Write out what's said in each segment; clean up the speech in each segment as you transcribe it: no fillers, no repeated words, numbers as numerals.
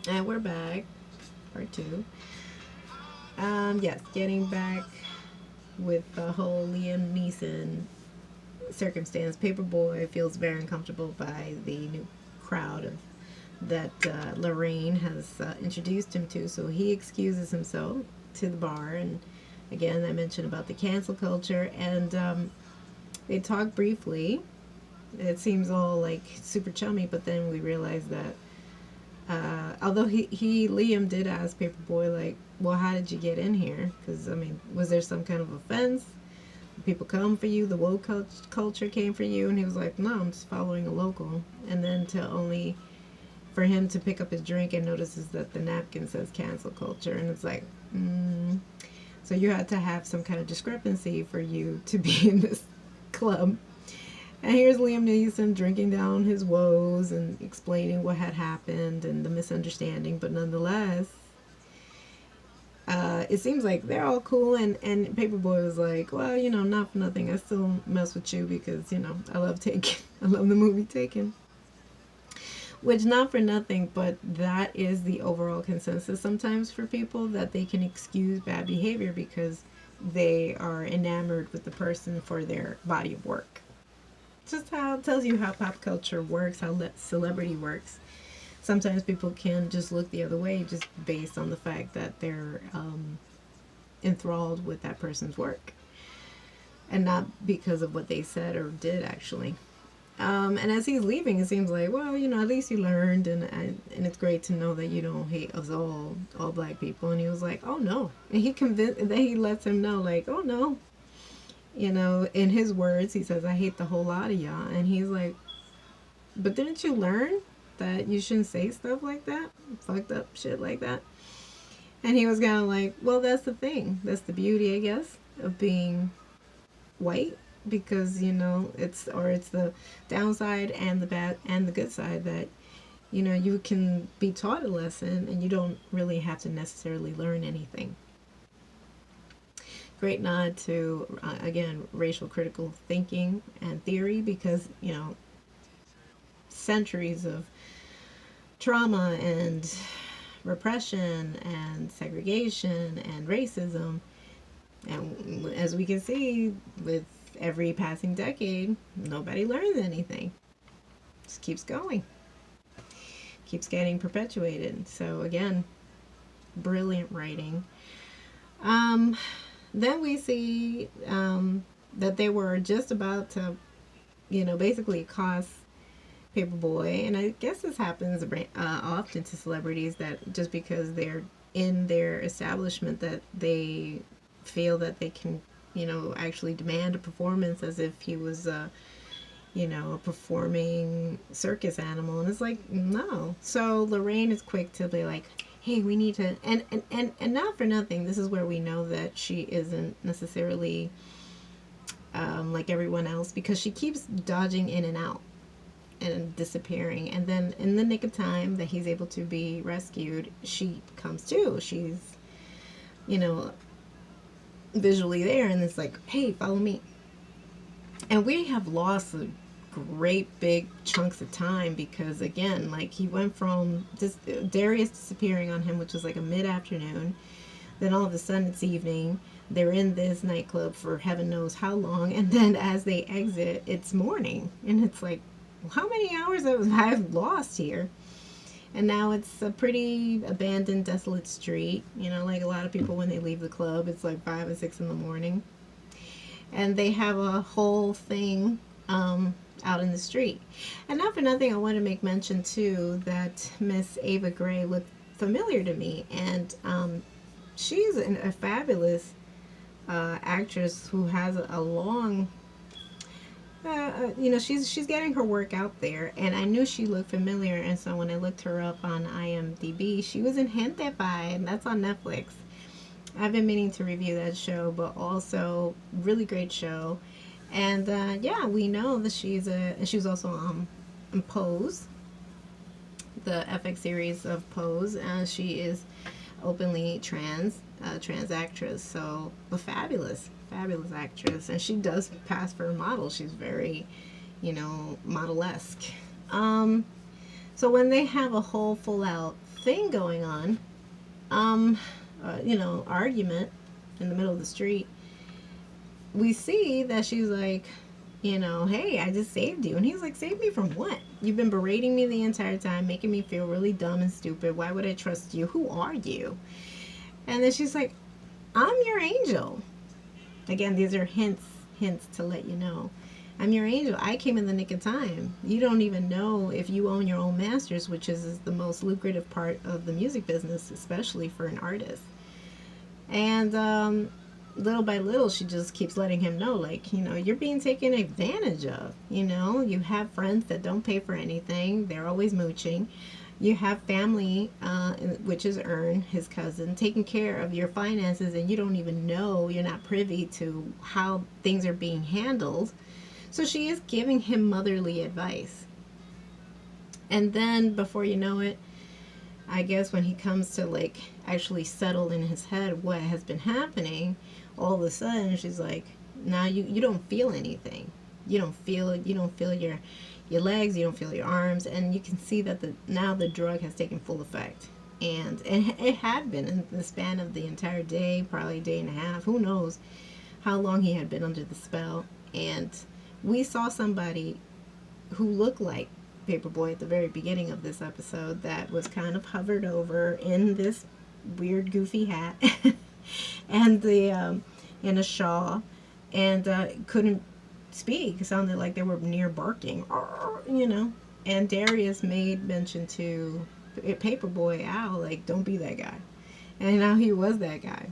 And we're back, part two. Yes, getting back with the whole Liam Neeson circumstance. Paperboy feels very uncomfortable by the new crowd of that Lorraine has introduced him to, so he excuses himself to the bar. And again, I mentioned about the cancel culture, and they talk briefly. It seems all like super chummy, but then we realize that although Liam did ask Paperboy, like, well, how did you get in here? Because I mean, was there some kind of offense? People come for you. The woke culture came for you, and he was like, no, I'm just following a local. And then to only for him to pick up his drink and notices that the napkin says cancel culture, and it's like, so you had to have some kind of discrepancy for you to be in this club. And here's Liam Neeson drinking down his woes and explaining what had happened and the misunderstanding. But nonetheless, it seems like they're all cool. And Paperboy was like, well, not for nothing. I still mess with you because, I love Taken. I love the movie Taken. Which, not for nothing, but that is the overall consensus sometimes for people, that they can excuse bad behavior because they are enamored with the person for their body of work. Just how it tells you how pop culture works, how celebrity works. Sometimes people can just look the other way just based on the fact that they're enthralled with that person's work and not because of what they said or did actually. And as he's leaving, it seems like, well, at least you learned, and it's great to know that you don't hate us all black people. And he was like, oh no, and he convinced that he lets him know, like, oh no, in his words, he says, I hate the whole lot of y'all. And he's like, but didn't you learn that you shouldn't say stuff like that? Fucked up shit like that. And he was kind of like, well, that's the thing. That's the beauty, I guess, of being white. Because, it's the downside and the bad and the good side that, you can be taught a lesson and you don't really have to necessarily learn anything. Great nod to again, racial critical thinking and theory, because centuries of trauma and repression and segregation and racism, and as we can see with every passing decade, nobody learns anything. Just keeps going, keeps getting perpetuated. So again, brilliant writing. um then we see that they were just about to, basically cost Paperboy. And I guess this happens often to celebrities, that just because they're in their establishment, that they feel that they can, actually demand a performance as if he was a performing circus animal. And it's like, no. So Lorraine is quick to be like, hey, we need to, and not for nothing, this is where we know that she isn't necessarily like everyone else, because she keeps dodging in and out and disappearing. And then in the nick of time that he's able to be rescued, she comes to. She's, you know, visually there, and it's like, hey, follow me. And we have lost a great big chunks of time, because again, like, he went from just Darius disappearing on him, which was like a mid-afternoon, then all of a sudden it's evening, they're in this nightclub for heaven knows how long, and then as they exit it's morning, and it's like, how many hours have I lost here? And now it's a pretty abandoned, desolate street. Like a lot of people, when they leave the club, it's like 5 or 6 in the morning. And they have a whole thing out in the street. And not for nothing, I want to make mention, too, that Miss Ava Gray looked familiar to me. And she's a fabulous actress who has a long she's getting her work out there, and I knew she looked familiar, and so when I looked her up on IMDb, she was in Gente Fi, and that's on Netflix. I've been meaning to review that show, but also really great show. And yeah, we know that she was also in Pose, the FX series of Pose, and she is openly trans actress. So, but fabulous actress, and she does pass for a model. She's very, model-esque. So when they have a whole full out thing going on, argument in the middle of the street, we see that she's like, hey, I just saved you. And he's like, save me from what? You've been berating me the entire time, making me feel really dumb and stupid. Why would I trust you? Who are you? And then she's like, I'm your angel. Again, these are hints to let you know. I'm your angel. I came in the nick of time. You don't even know if you own your own masters, which is the most lucrative part of the music business, especially for an artist. And little by little, she just keeps letting him know, like, you're being taken advantage of. You have friends that don't pay for anything. They're always mooching. You have family, which is Ern, his cousin, taking care of your finances, and you don't even know, you're not privy to how things are being handled. So she is giving him motherly advice. And then, before you know it, I guess when he comes to, like, actually settle in his head what has been happening, all of a sudden she's like, now you don't feel anything. You don't feel your legs, you don't feel your arms, and you can see that now the drug has taken full effect. And it had been in the span of the entire day, probably a day and a half, who knows how long he had been under the spell. And we saw somebody who looked like Paperboy at the very beginning of this episode that was kind of hovered over in this weird goofy hat and in a shawl, and couldn't speak. It sounded like they were near barking, and Darius made mention to Paperboy Al, like, don't be that guy. And now he was that guy,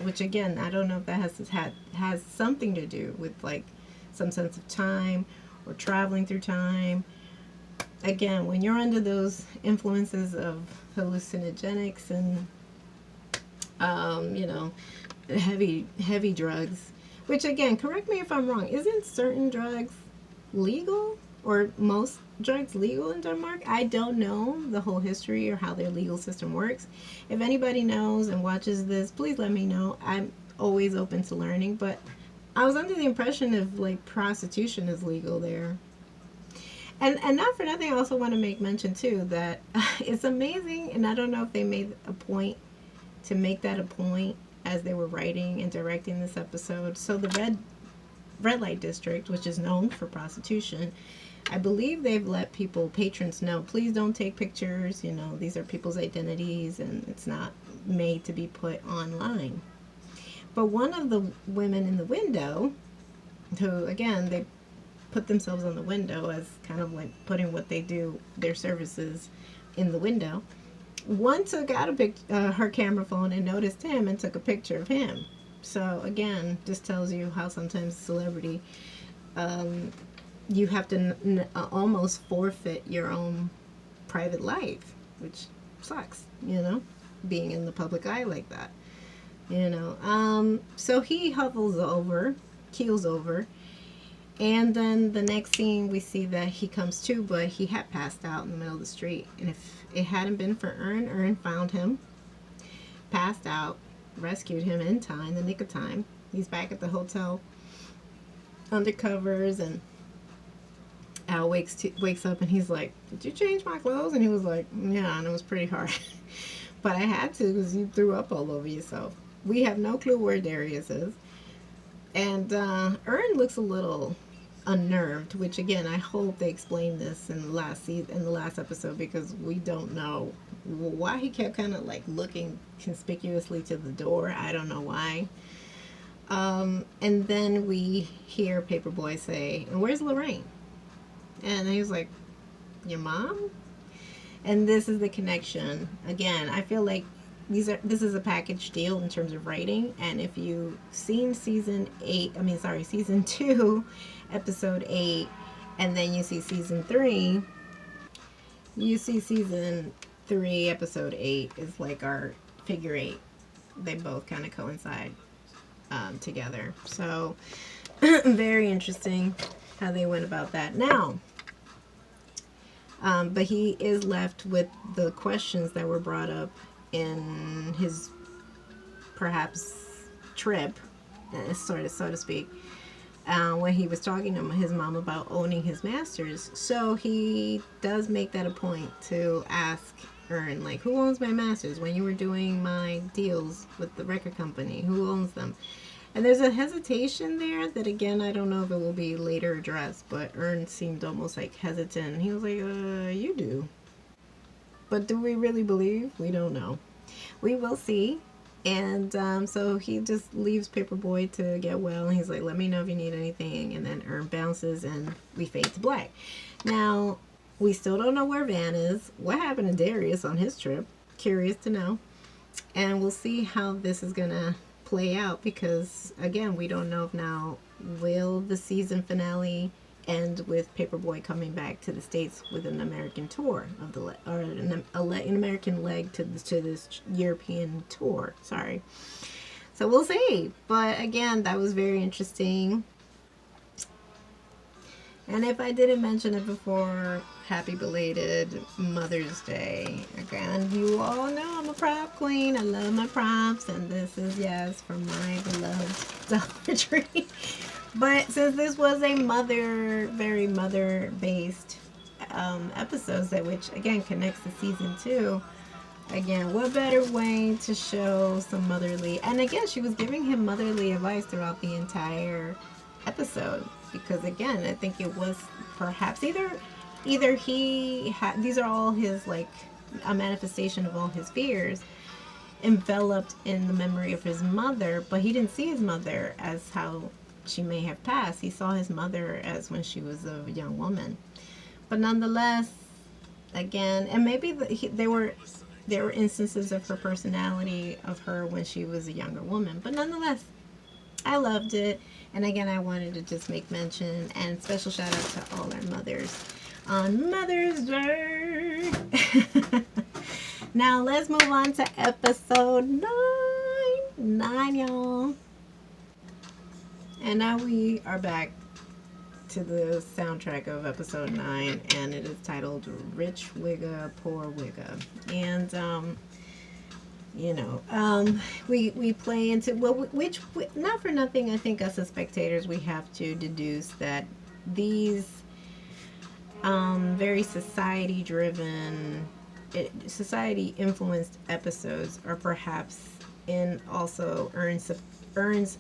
which again, I don't know if that has something to do with, like, some sense of time or traveling through time. Again, when you're under those influences of hallucinogenics and heavy drugs, which, again, correct me if I'm wrong, isn't certain drugs legal, or most drugs legal in Denmark? I don't know the whole history or how their legal system works. If anybody knows and watches this, please let me know. I'm always open to learning, but I was under the impression of, like, prostitution is legal there. And not for nothing, I also want to make mention too that it's amazing, and I don't know if they made a point to make that a point as they were writing and directing this episode. So the red light district, which is known for prostitution, I believe they've let patrons know, please don't take pictures, these are people's identities and it's not made to be put online. But one of the women in the window, who, again, they put themselves on the window as kind of like putting what they do, their services, in the window, one took out her camera phone and noticed him and took a picture of him. So again, just tells you how sometimes celebrity, you have to almost forfeit your own private life, which sucks, being in the public eye like that, so he keels over, and then the next scene we see that he comes to, but he had passed out in the middle of the street. And if it hadn't been for Ern found him, passed out, rescued him in time, the nick of time. He's back at the hotel under covers, and Al wakes up and he's like, did you change my clothes? And he was like, yeah, and it was pretty hard. But I had to because you threw up all over yourself. We have no clue where Darius is. And Ern looks a little unnerved, which, again, I hope they explain this in the last episode, because we don't know why he kept kind of like looking conspicuously to the door. I don't know why. And then we hear Paperboy say, and where's Lorraine? And he was like, your mom? And this is the connection. Again, I feel like this is a package deal in terms of writing. And if you've seen season 2, episode 8, and then you see season 3, episode 8 is like our figure 8. They both kind of coincide together. So very interesting how they went about that. Now, but he is left with the questions that were brought up in his perhaps trip, so to speak, when he was talking to his mom about owning his masters. So he does make that a point to ask Ern, like, who owns my masters? When you were doing my deals with the record company, who owns them? And there's a hesitation there that, again, I don't know if it will be later addressed, but Ern seemed almost like hesitant. He was like, you do. But do we really believe? We don't know. We will see. And so he just leaves Paperboy to get well. And he's like, let me know if you need anything. And then Ern bounces and we fade to black. Now, we still don't know where Van is. What happened to Darius on his trip? Curious to know. And we'll see how this is going to play out because, again, we don't know if now will the season finale end with Paperboy coming back to the States with an American tour of the or an American leg to this European tour. Sorry. So we'll see. But again, that was very interesting. And if I didn't mention it before, happy belated Mother's Day. Again, you all know I'm a prop queen. I love my props. And this is, yes, from my beloved Dollar Tree. But since this was a very mother-based episodes, that which, again, connects to season 2, again, what better way to show some motherly... And again, she was giving him motherly advice throughout the entire episode. Because, again, I think it was perhaps either he had... These are all his, like, a manifestation of all his fears enveloped in the memory of his mother. But he didn't see his mother as how she may have passed. He saw his mother as when she was a young woman. But nonetheless, again, and maybe there were instances of her personality of her when she was a younger woman. But nonetheless, I loved it. And again, I wanted to just make mention and special shout out to all our mothers on Mother's Day. Now let's move on to episode 9, y'all. And now we are back to the soundtrack of episode 9, and it is titled Rich Wigga, Poor Wigga. And, we play into, which, not for nothing, I think us as spectators, we have to deduce that these very society-driven, society-influenced episodes are perhaps in also Ern's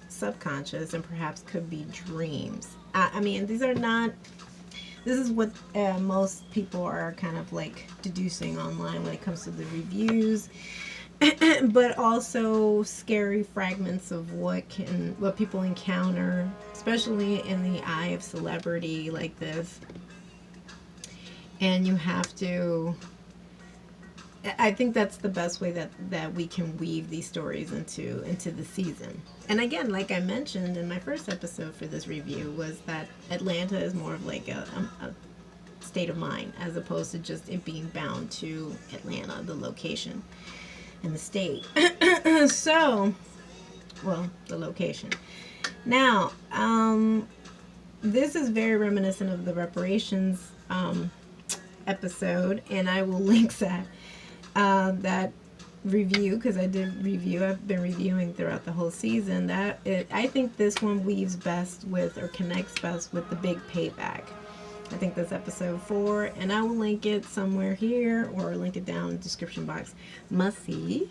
subconscious and perhaps could be dreams. I mean, these are not... This is what most people are kind of like deducing online when it comes to the reviews, but also scary fragments of what people encounter, especially in the eye of celebrity like this. And you have to... I think that's the best way that we can weave these stories into the season. And again, like I mentioned in my first episode for this review, was that Atlanta is more of like a state of mind as opposed to just it being bound to Atlanta, the location and the state. So, well, the location. Now, this is very reminiscent of the reparations episode, and I will link that review because I did review. I've been reviewing throughout the whole season. I think this one weaves best with or connects best with the big payback. I think that's episode 4, and I will link it somewhere here or link it down in the description box. Must see.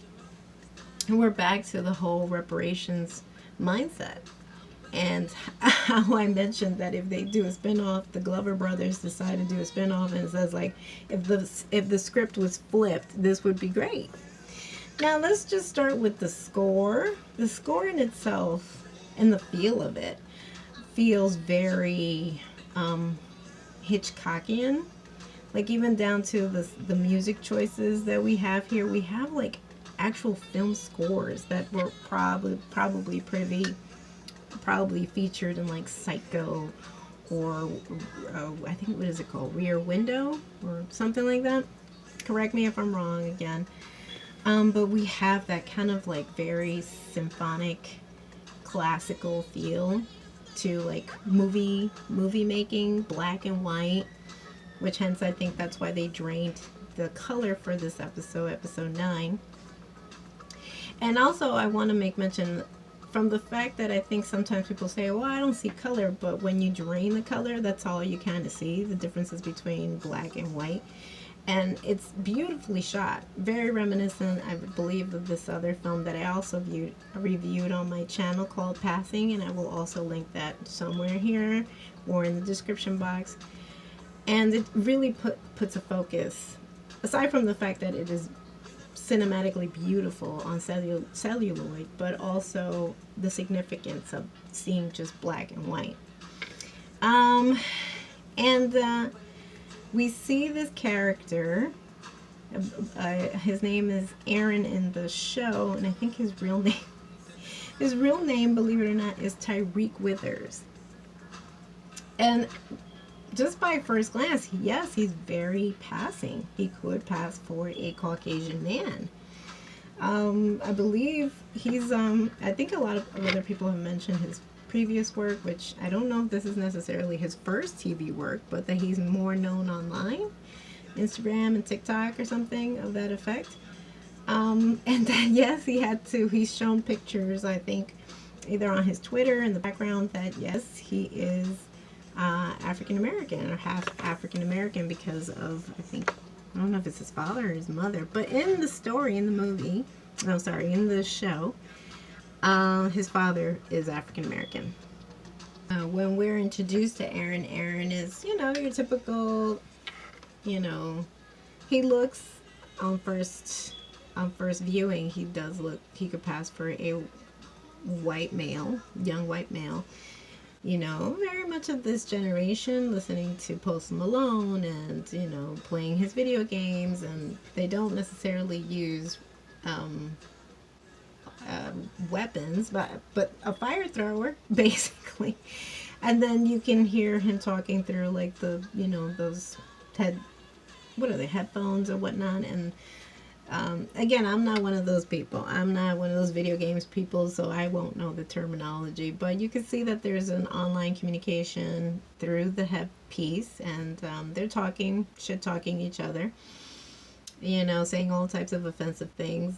And we're back to the whole reparations mindset. And how I mentioned that if they do a spinoff, the Glover brothers decide to do a spinoff, and it says like, if the script was flipped, this would be great. Now let's just start with the score. The score in itself and the feel of it feels very Hitchcockian. Like even down to the music choices that we have here, we have like actual film scores that were probably featured in like Psycho or I think, what is it called, Rear Window or something like that. Correct me if I'm wrong again. But we have that kind of like very symphonic classical feel to like movie making, black and white, which hence I think that's why they drained the color for this episode 9. And also I want to make mention from the fact that I think sometimes people say, well, I don't see color, but when you drain the color, that's all you kind of see, the differences between black and white. And it's beautifully shot, very reminiscent, I believe, of this other film that I also reviewed on my channel called Passing, and I will also link that somewhere here or in the description box. And it really puts a focus, aside from the fact that it is cinematically beautiful on celluloid, but also the significance of seeing just black and white. And we see this character. His name is Aaron in the show, and I think his real name, believe it or not, is Tyreek Withers. And just by first glance, yes, he's very passing. He could pass for a Caucasian man. I believe he's, I think a lot of other people have mentioned his previous work, which I don't know if this is necessarily his first TV work, but that he's more known online, Instagram and TikTok or something of that effect. And that, yes, he's shown pictures, I think, either on his Twitter in the background, that yes, he is African American or half African American because of, I think, I don't know if it's his father or his mother, but in the story, in the movie, in the show, his father is African American. When we're introduced to Aaron, Aaron is, your typical, he looks on first viewing, he could pass for a white male, young white male, very much of this generation, listening to Post Malone and, playing his video games, and they don't necessarily use weapons, but a fire thrower, basically. And then you can hear him talking through like the, those headphones or whatnot. And again, I'm not one of those people. I'm not one of those video games people, so I won't know the terminology. But you can see that there's an online communication through the headpiece, and they're shit-talking each other, saying all types of offensive things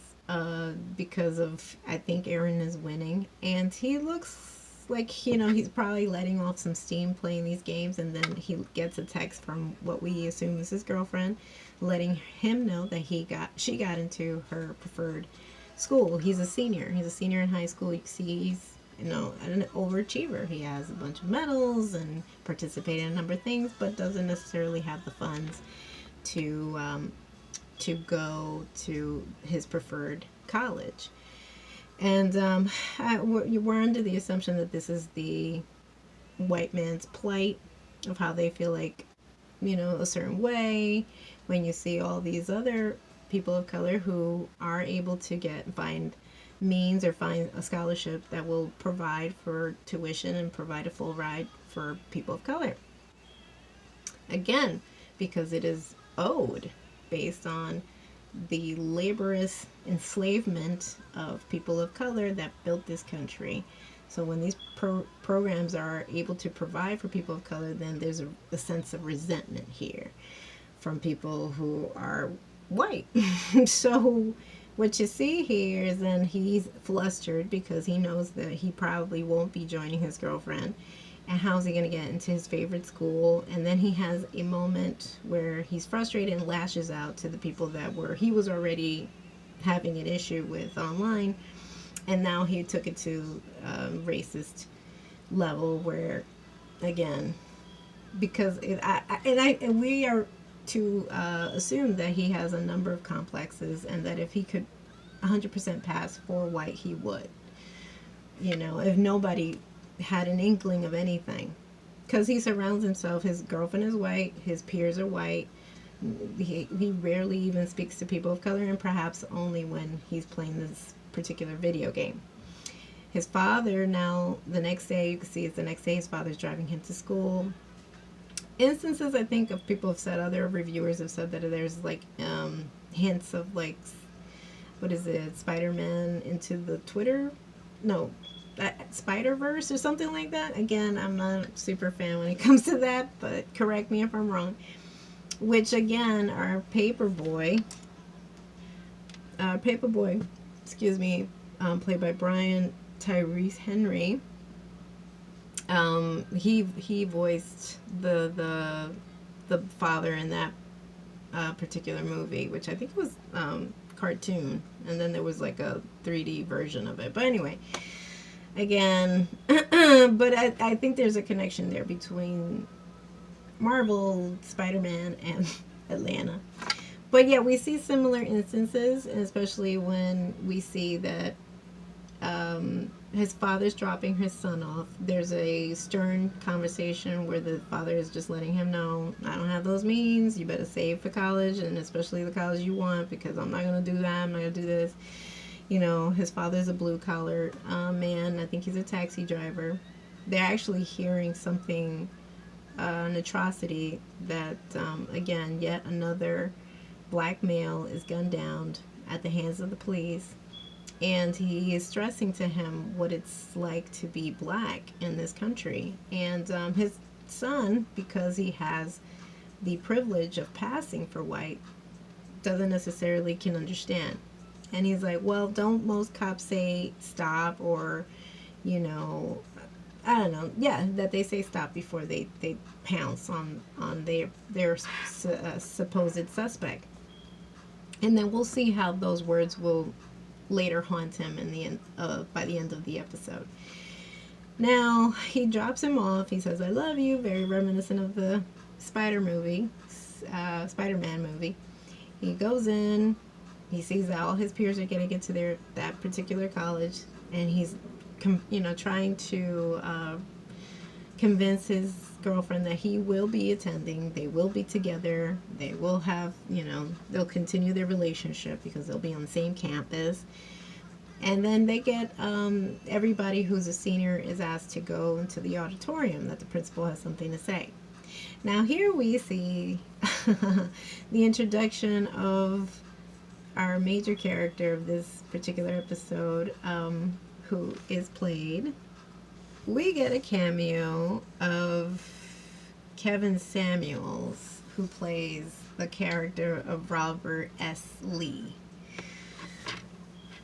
because of, I think Aaron is winning. And he looks like, he's probably letting off some steam playing these games, and then he gets a text from what we assume is his girlfriend, letting him know that she got into her preferred school. He's a senior in high school. You can see he's an overachiever. He has a bunch of medals and participated in a number of things, but doesn't necessarily have the funds to go to his preferred college. And we're under the assumption that this is the white man's plight of how they feel like, a certain way, when you see all these other people of color who are able to find means or find a scholarship that will provide for tuition and provide a full ride for people of color. Again, because it is owed based on the laborious enslavement of people of color that built this country. So when these programs are able to provide for people of color, then there's a sense of resentment here from people who are white. So what you see here is then he's flustered because he knows that he probably won't be joining his girlfriend. And how's he going to get into his favorite school? And then he has a moment where he's frustrated and lashes out to the people that he was already having an issue with online. And now he took it to a racist level where, again, because we are to assume that he has a number of complexes, and that if he could 100% pass for white, he would. If nobody had an inkling of anything, because he surrounds himself, his girlfriend is white, his peers are white, he rarely even speaks to people of color, and perhaps only when he's playing this particular video game. His father, now the next day, you can see it's the next day, his father's driving him to school. Instances, I think, of people have said, other reviewers have said that there's like hints of like, what is it, Spider-Man into the Spider-Verse or something like that. Again, I'm not a super fan when it comes to that, but correct me if I'm wrong. Which again, our Paperboy, played by Brian Tyrese Henry. He voiced the father in that particular movie, which I think was cartoon, and then there was like a 3D version of it. But anyway, again, but I think there's a connection there between Marvel, Spider-Man, and Atlanta. But yeah, we see similar instances, especially when we see that his father's dropping his son off. There's a stern conversation where the father is just letting him know, I don't have those means. You better save for college, and especially the college you want, because I'm not going to do that. I'm not going to do this. You know, his father's a blue collar man. I think he's a taxi driver. They're actually hearing something, an atrocity that, again, yet another black male is gunned down at the hands of the police. And he is stressing to him what it's like to be black in this country. And his son, because he has the privilege of passing for white, doesn't necessarily can understand. And he's like, well, don't most cops say stop, or, you know, I don't know. Yeah, that they say stop before they pounce on their supposed suspect. And then we'll see how those words will later haunt him in the end, by the end of the episode. Now he drops him off. He says, "I love you," very reminiscent of the Spider-Man movie. He goes in. He sees that all his peers are getting into that particular college, and he's trying to convince his girlfriend that he will be attending. They will be together. They will have, they'll continue their relationship because they'll be on the same campus. And then they get, everybody who's a senior is asked to go into the auditorium, that the principal has something to say. Now here we see the introduction of our major character of this particular episode, who is played. We get a cameo of Kevin Samuels, who plays the character of Robert S. Lee.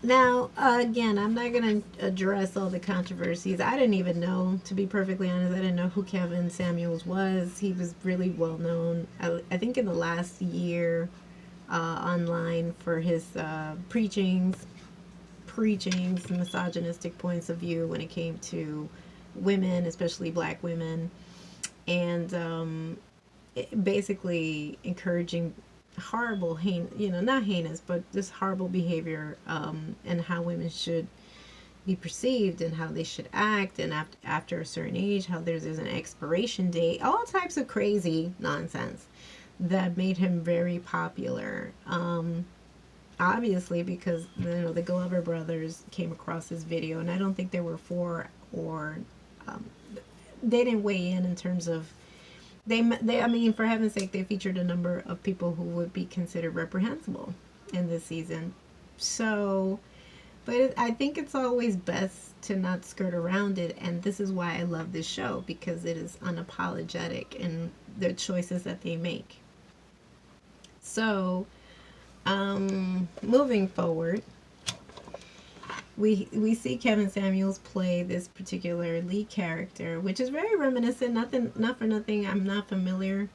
Now, again, I'm not going to address all the controversies. I didn't even know, to be perfectly honest, I didn't know who Kevin Samuels was. He was really well known, I think, in the last year online for his preachings, misogynistic points of view when it came to women, especially black women, and basically encouraging horrible, not heinous, but just horrible behavior, and how women should be perceived and how they should act, and after a certain age, how there's an expiration date, all types of crazy nonsense that made him very popular. Obviously, because the Glover brothers came across this video, and I don't think they were for or they didn't weigh in terms of they. I mean, for heaven's sake, they featured a number of people who would be considered reprehensible in this season. So, but I think it's always best to not skirt around it, and this is why I love this show, because it is unapologetic in the choices that they make. So, moving forward, we see Kevin Samuels play this particular lead character, which is very reminiscent. Not for nothing, I'm not familiar